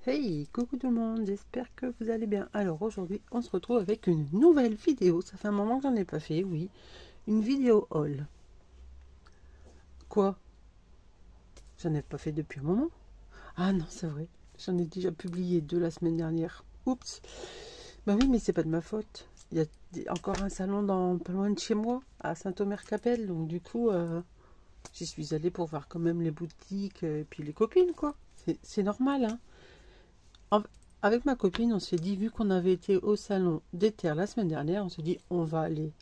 Hey, coucou tout le monde, j'espère que vous allez bien. Alors aujourd'hui, on se retrouve avec une nouvelle vidéo. Ça fait un moment que j'en ai pas fait, oui. Une vidéo haul. Quoi? J'en ai pas fait depuis un moment. Ah non, c'est vrai. J'en ai déjà publié 2 la semaine dernière. Oups. Bah oui, mais c'est pas de ma faute. Il y a encore un salon pas loin de chez moi, à Saint-Omer-Capelle. Donc du coup, j'y suis allée pour voir quand même les boutiques et puis les copines, quoi. C'est normal, hein. Avec ma copine, on s'est dit, vu qu'on avait été au salon des terres la semaine dernière, on s'est dit, on va aller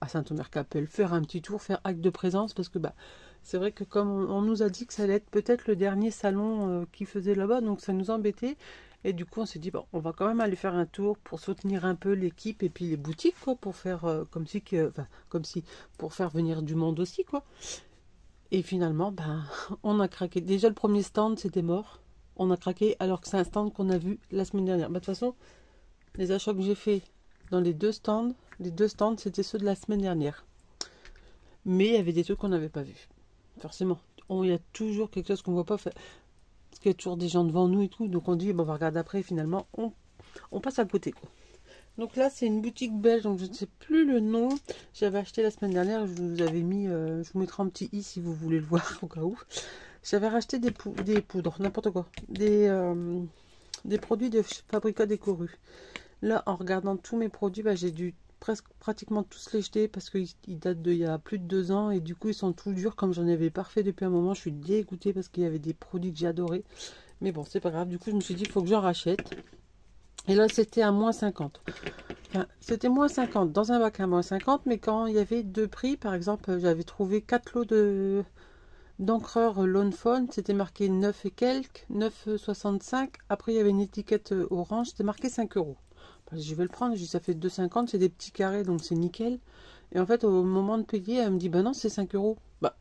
à Saint-Omer-Capelle, faire un petit tour, faire acte de présence, parce que bah, c'est vrai que comme on nous a dit que ça allait être peut-être le dernier salon qui faisait là-bas, donc ça nous embêtait. Et du coup, on s'est dit, bon, on va quand même aller faire un tour pour soutenir un peu l'équipe et puis les boutiques, quoi, pour faire comme si, pour faire venir du monde aussi, quoi. Et finalement, ben, on a craqué. Déjà, le premier stand, c'était mort. On a craqué alors que c'est un stand qu'on a vu la semaine dernière. Bah, de toute façon, les achats que j'ai fait dans les deux stands, c'était ceux de la semaine dernière. Mais il y avait des trucs qu'on n'avait pas vus. Forcément. Il y a toujours quelque chose qu'on ne voit pas. Parce qu'il y a toujours des gens devant nous et tout. Donc on dit, bon, on va regarder après. Et finalement, on passe à côté, quoi. Donc là, c'est une boutique belge, donc je ne sais plus le nom. J'avais acheté la semaine dernière, je vous avais mis, je vous mettrai un petit i si vous voulez le voir au cas où. J'avais racheté des poudres, n'importe quoi, des produits de fabricat décoru. Là, en regardant tous mes produits, bah, j'ai dû pratiquement tous les jeter parce qu'ils datent d'il y a plus de 2 ans et du coup ils sont tout durs comme j'en avais pas refait depuis un moment. Je suis dégoûtée parce qu'il y avait des produits que j'adorais. Mais bon, c'est pas grave. Du coup, je me suis dit, il faut que j'en rachète. Et là, c'était à moins 50. Enfin, c'était moins 50 dans un bac à moins 50, mais quand il y avait 2 prix, par exemple, j'avais trouvé 4 lots d'encreur Lone Phone, c'était marqué 9 et quelques, 9,65. Après, il y avait une étiquette orange, c'était marqué 5 euros. Je vais le prendre, je dis ça fait 2,50, c'est des petits carrés, donc c'est nickel. Et en fait, au moment de payer, elle me dit, bah non, c'est 5 euros. Bah,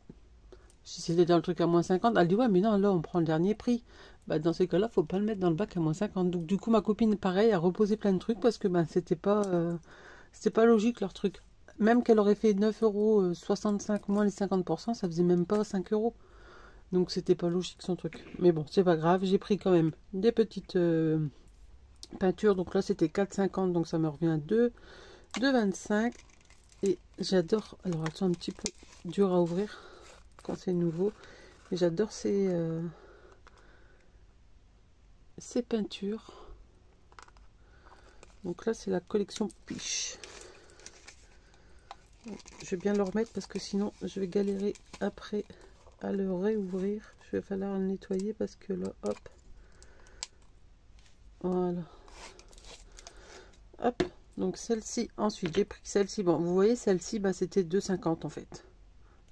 si c'était dans le truc à moins 50, elle dit, ouais, mais non, là, on prend le dernier prix. Bah, dans ces cas-là, faut pas le mettre dans le bac à moins 50. Donc, du coup, ma copine, pareil, a reposé plein de trucs parce que bah, c'était pas logique leur truc. Même qu'elle aurait fait 9,65 € moins les 50%, ça faisait même pas 5 euros. Donc, c'était pas logique son truc. Mais bon, c'est pas grave, j'ai pris quand même des petites peintures. Donc là, c'était 4,50, donc ça me revient à 2,25. Et j'adore, alors elles sont un petit peu dures à ouvrir quand c'est nouveau. Mais j'adore ces peintures. Donc là, c'est la collection Piche. Je vais bien le remettre parce que sinon, je vais galérer après à le réouvrir. Je vais falloir le nettoyer parce que là, hop. Voilà. Hop. Donc celle-ci, ensuite, j'ai pris celle-ci. Bon, vous voyez, celle-ci, bah, c'était 2,50 en fait.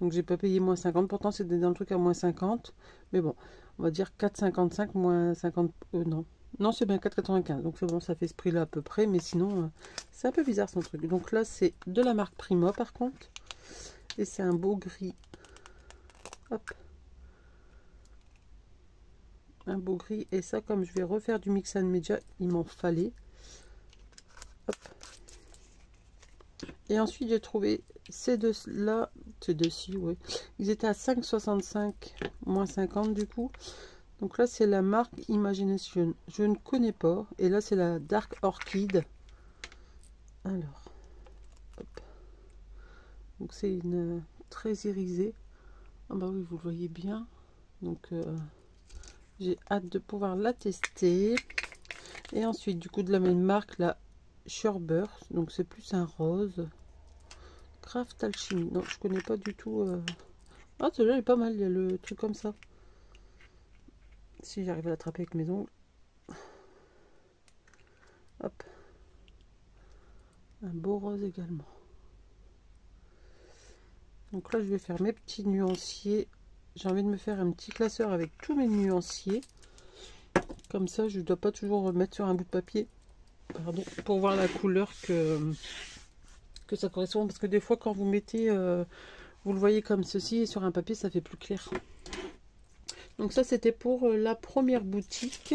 Donc j'ai pas payé moins 50. Pourtant, c'était dans le truc à moins 50. Mais bon, on va dire 4,55 moins 50. Non. Non, c'est bien 4,95. Donc c'est bon, ça fait ce prix-là à peu près. Mais sinon, c'est un peu bizarre son truc. Donc là, c'est de la marque Prima par contre. Et c'est un beau gris. Hop. Un beau gris. Et ça, comme je vais refaire du mix and media, il m'en fallait. Hop. Et ensuite, j'ai trouvé ces deux-là. Ces deux-ci, ouais. Ils étaient à 5,65 moins 50 du coup. Donc là, c'est la marque Imagination. Je ne connais pas. Et là, c'est la Dark Orchid. Alors, hop. Donc c'est une très irisée. Ah bah oui, vous le voyez bien. Donc j'ai hâte de pouvoir la tester. Et ensuite, du coup, de la même marque, la Sherbert. Donc c'est plus un rose. Craft Alchemy. Non, je connais pas du tout. Ah, celui-là est pas mal. Il y a le truc comme ça. Si j'arrive à l'attraper avec mes ongles. Hop. Un beau rose également. Donc là, je vais faire mes petits nuanciers. J'ai envie de me faire un petit classeur avec tous mes nuanciers. Comme ça, je ne dois pas toujours remettre sur un bout de papier. Pardon, pour voir la couleur que ça correspond. Parce que des fois, quand vous mettez, vous le voyez comme ceci, et sur un papier, ça fait plus clair. Donc ça, c'était pour la première boutique.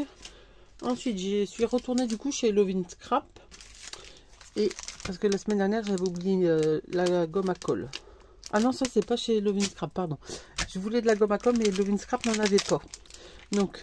Ensuite, je suis retournée du coup chez Lovin Scrap. Et parce que la semaine dernière, j'avais oublié la gomme à colle. Ah non, ça, c'est pas chez Lovin Scrap, pardon. Je voulais de la gomme à colle, mais Lovin Scrap n'en avait pas. Donc,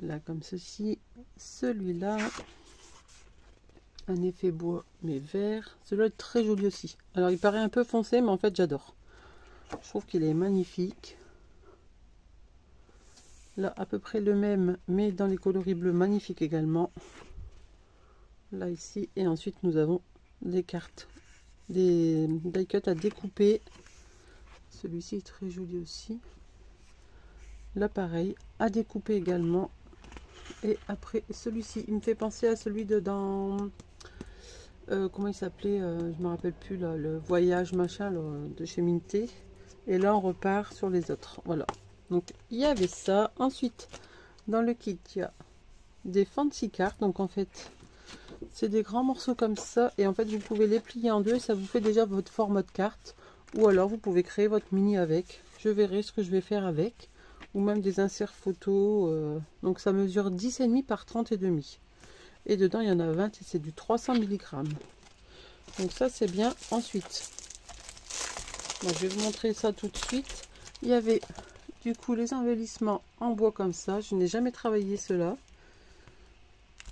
là comme ceci. Celui-là, un effet bois mais vert. Celui-là est très joli aussi. Alors il paraît un peu foncé, mais en fait j'adore. Je trouve qu'il est magnifique. Là à peu près le même, mais dans les coloris bleus, magnifique également. Là ici, et ensuite nous avons des cartes, des die cut à découper. Celui-ci est très joli aussi. Là pareil, à découper également. Et après celui-ci, il me fait penser à celui de dans comment il s'appelait, je me rappelle plus là, le voyage machin là, de chez Minté. Et là on repart sur les autres. Voilà, donc il y avait ça. Ensuite dans le kit il y a des fancy cartes. Donc en fait c'est des grands morceaux comme ça, et en fait vous pouvez les plier en deux et ça vous fait déjà votre format de carte. Ou alors vous pouvez créer votre mini avec. Je verrai ce que je vais faire avec. Ou même des inserts photos. Donc ça mesure 10,5 par 30,5. Et dedans il y en a 20 et c'est du 300 mg. Donc ça c'est bien. Ensuite, moi, je vais vous montrer ça tout de suite. Il y avait du coup les embellissements en bois comme ça. Je n'ai jamais travaillé cela.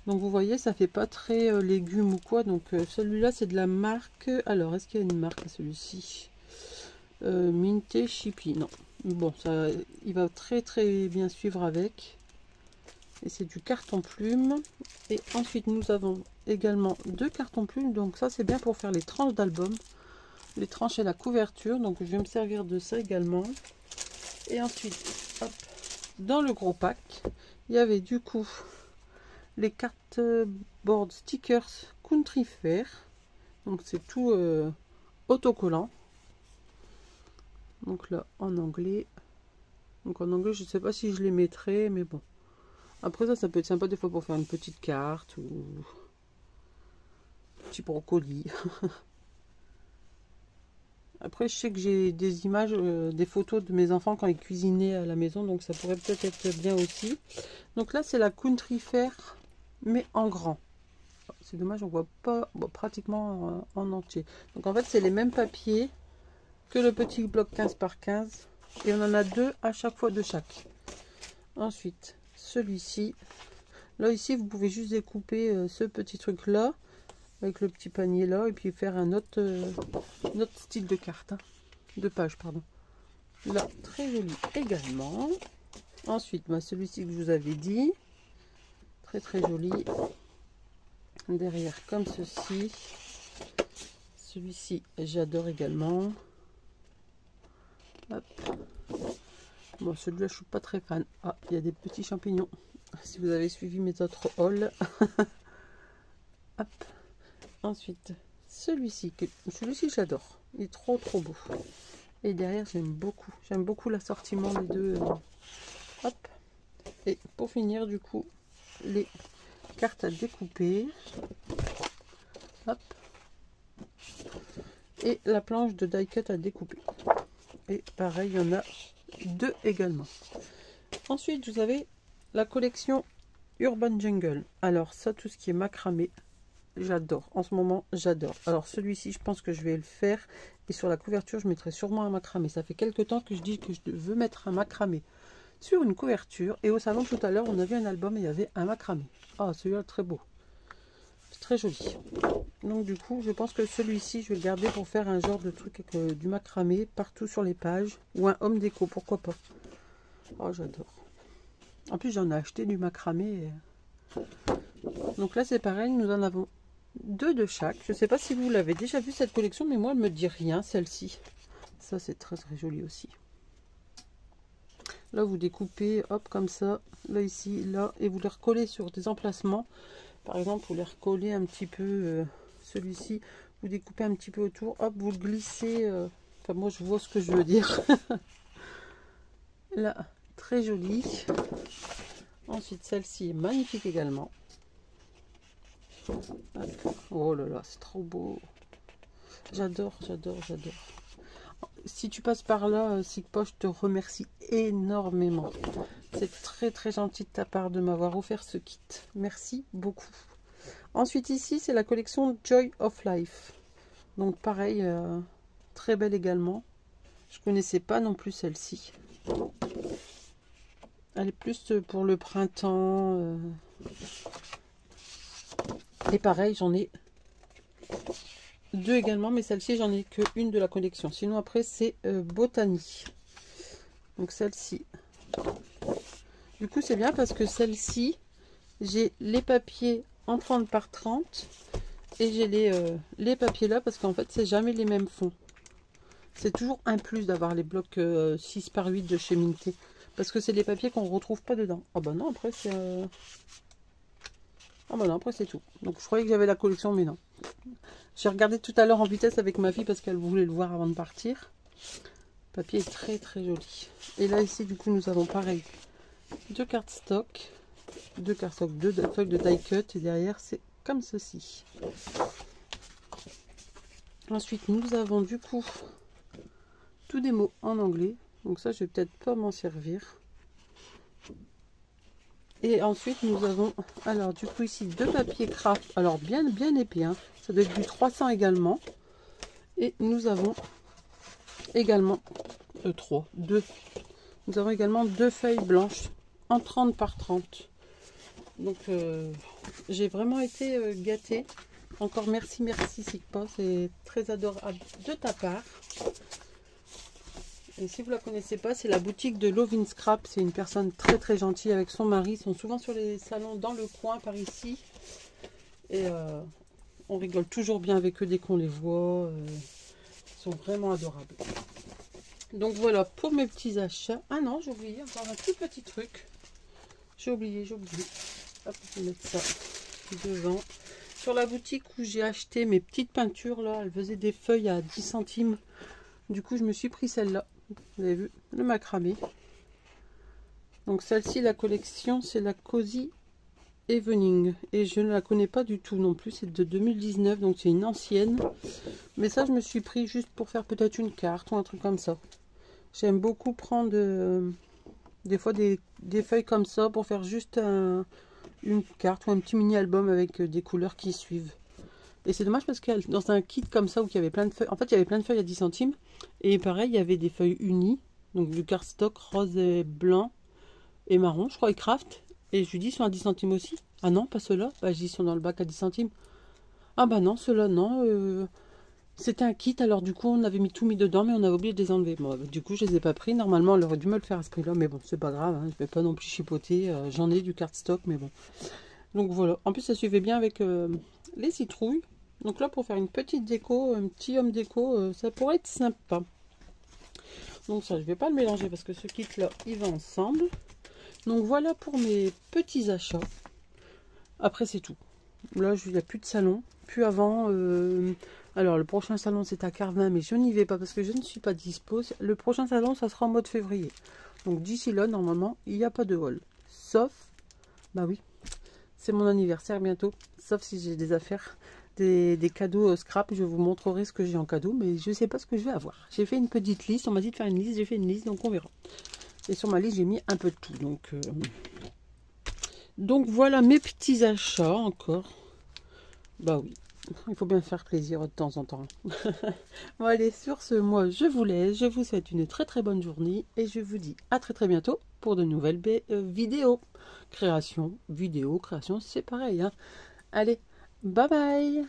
Donc vous voyez, ça fait pas très légumes ou quoi. Donc celui-là c'est de la marque. Alors est-ce qu'il y a une marque à celui-ci? Minté Chippy. Non. Bon, ça, il va très très bien suivre avec. Et c'est du carton plume. Et ensuite nous avons également deux cartons plumes. Donc ça c'est bien pour faire les tranches d'album. Les tranches et la couverture. Donc je vais me servir de ça également. Et ensuite, hop, dans le gros pack, il y avait du coup les cartes board stickers Country Fair. Donc c'est tout autocollant. Donc là en anglais. Donc en anglais je sais pas si je les mettrai, mais bon. Après ça peut être sympa des fois pour faire une petite carte ou un petit brocoli. Après je sais que j'ai des images, des photos de mes enfants quand ils cuisinaient à la maison. Donc ça pourrait peut-être être bien aussi. Donc là c'est la Country Fair mais en grand. C'est dommage, on voit pas pratiquement en entier. Donc en fait c'est les mêmes papiers que le petit bloc 15 par 15 et on en a deux à chaque fois de chaque. Ensuite celui-ci, là ici vous pouvez juste découper ce petit truc là avec le petit panier là et puis faire un autre style de carte, hein, de page pardon. Là très joli également. Ensuite celui-ci que je vous avais dit, très très joli. Derrière comme ceci. Celui-ci j'adore également. Hop. Bon, celui-là je suis pas très fan. Ah, il y a des petits champignons si vous avez suivi mes autres hauls. Hop. Ensuite celui-ci j'adore, il est trop beau. Et derrière j'aime beaucoup l'assortiment des deux. Hop. Et pour finir du coup les cartes à découper. Hop. Et la planche de die cut à découper. Et pareil, il y en a deux également. Ensuite, vous avez la collection Urban Jungle. Alors ça, tout ce qui est macramé, j'adore. En ce moment, j'adore. Alors celui-ci, je pense que je vais le faire. Et sur la couverture, je mettrai sûrement un macramé. Ça fait quelques temps que je dis que je veux mettre un macramé sur une couverture. Et au salon tout à l'heure, on avait un album et il y avait un macramé. Ah, celui-là, très beau. C'est très joli. Donc du coup, je pense que celui-ci, je vais le garder pour faire un genre de truc avec du macramé partout sur les pages. Ou un home déco, pourquoi pas. Oh, j'adore. En plus, j'en ai acheté du macramé. Donc là, c'est pareil, nous en avons deux de chaque. Je ne sais pas si vous l'avez déjà vu cette collection, mais moi, elle me dit rien, celle-ci. Ça, c'est très très joli aussi. Là, vous découpez, hop, comme ça. Là, ici, là. Et vous les recollez sur des emplacements. Par exemple, vous les recollez un petit peu, celui-ci. Vous découpez un petit peu autour. Hop, vous le glissez. Enfin, moi, je vois ce que je veux dire. Là, très joli. Ensuite, celle-ci est magnifique également. Oh là là, c'est trop beau. J'adore, j'adore, j'adore. Si tu passes par là, Sigpo, je te remercie énormément. C'est très très gentil de ta part de m'avoir offert ce kit. Merci beaucoup. Ensuite ici, c'est la collection Joy of Life. Donc pareil, très belle également. Je connaissais pas non plus celle-ci. Elle est plus pour le printemps. Et pareil, j'en ai 2 également, mais celle-ci, j'en ai que une de la collection. Sinon, après, c'est Botany. Donc, celle-ci. Du coup, c'est bien parce que celle-ci, j'ai les papiers en 30 par 30. Et j'ai les papiers là, parce qu'en fait, c'est jamais les mêmes fonds. C'est toujours un plus d'avoir les blocs 6 par 8 de chez Minté. Parce que c'est des papiers qu'on ne retrouve pas dedans. Ah bah non, après, c'est... Ah bah non, après, c'est tout. Donc, je croyais que j'avais la collection, mais non. J'ai regardé tout à l'heure en vitesse avec ma fille parce qu'elle voulait le voir avant de partir. Le papier est très très joli. Et là ici du coup nous avons pareil 2 cardstock, 2 feuilles de die cut et derrière c'est comme ceci. Ensuite nous avons du coup tous des mots en anglais. Donc ça je vais peut-être pas m'en servir. Et ensuite nous avons alors du coup ici 2 papiers craft. Alors bien épais, hein. Ça doit être du 300 également. Et nous avons également 2. Nous avons également 2 feuilles blanches en 30 par 30. Donc j'ai vraiment été gâtée. Encore merci Sigpa, c'est très adorable de ta part. Et si vous la connaissez pas, c'est la boutique de Love in Scrap. C'est une personne très très gentille avec son mari. Ils sont souvent sur les salons dans le coin par ici. Et on rigole toujours bien avec eux dès qu'on les voit. Ils sont vraiment adorables. Donc voilà pour mes petits achats. Ah non, j'ai oublié encore un tout petit truc. J'ai oublié. Hop, je vais mettre ça devant. Sur la boutique où j'ai acheté mes petites peintures, là, elles faisaient des feuilles à 10 centimes. Du coup, je me suis pris celle-là. Vous avez vu, le macramé. Donc celle-ci, la collection, c'est la Cozy Evening. Et je ne la connais pas du tout non plus. C'est de 2019, donc c'est une ancienne. Mais ça, je me suis pris juste pour faire peut-être une carte ou un truc comme ça. J'aime beaucoup prendre des fois des feuilles comme ça pour faire juste une carte ou un petit mini-album avec des couleurs qui suivent. Et c'est dommage parce que dans un kit comme ça où il y avait plein de feuilles, en fait il y avait plein de feuilles à 10 centimes. Et pareil, il y avait des feuilles unies, donc du cardstock rose et blanc et marron, je crois, et craft. Et je lui dis, ils sont à 10 centimes aussi. Ah non, pas ceux-là. Bah, je dis, ils sont dans le bac à 10 centimes. Ah bah non, ceux-là, non. C'était un kit, alors du coup, on avait tout mis dedans, mais on avait oublié de les enlever. Bon, du coup, je les ai pas pris. Normalement, on aurait dû me le faire à ce prix-là, mais bon, c'est pas grave. Hein, je vais pas non plus chipoter. J'en ai du cardstock, mais bon. Donc voilà. En plus, ça suivait bien avec les citrouilles. Donc là, pour faire une petite déco, un petit homme déco, ça pourrait être sympa. Donc ça, je vais pas le mélanger parce que ce kit-là, il va ensemble. Donc voilà pour mes petits achats. Après, c'est tout. Là, il n'y a plus de salon. Plus avant. Alors, le prochain salon, c'est à Carvin, mais je n'y vais pas parce que je ne suis pas dispo. Le prochain salon, ça sera en mois de février. Donc, d'ici là, normalement, il n'y a pas de haul. Sauf, bah oui, c'est mon anniversaire bientôt. Sauf si j'ai des affaires, des cadeaux scrap. Je vous montrerai ce que j'ai en cadeau, mais je ne sais pas ce que je vais avoir. J'ai fait une petite liste. On m'a dit de faire une liste. J'ai fait une liste, donc on verra. Et sur ma liste, j'ai mis un peu de tout. Donc voilà mes petits achats encore. Bah oui, il faut bien faire plaisir de temps en temps. Bon allez, sur ce, moi je vous laisse. Je vous souhaite une très très bonne journée. Et je vous dis à très très bientôt pour de nouvelles vidéos. Création, vidéo, création, c'est pareil. Hein. Allez, bye bye.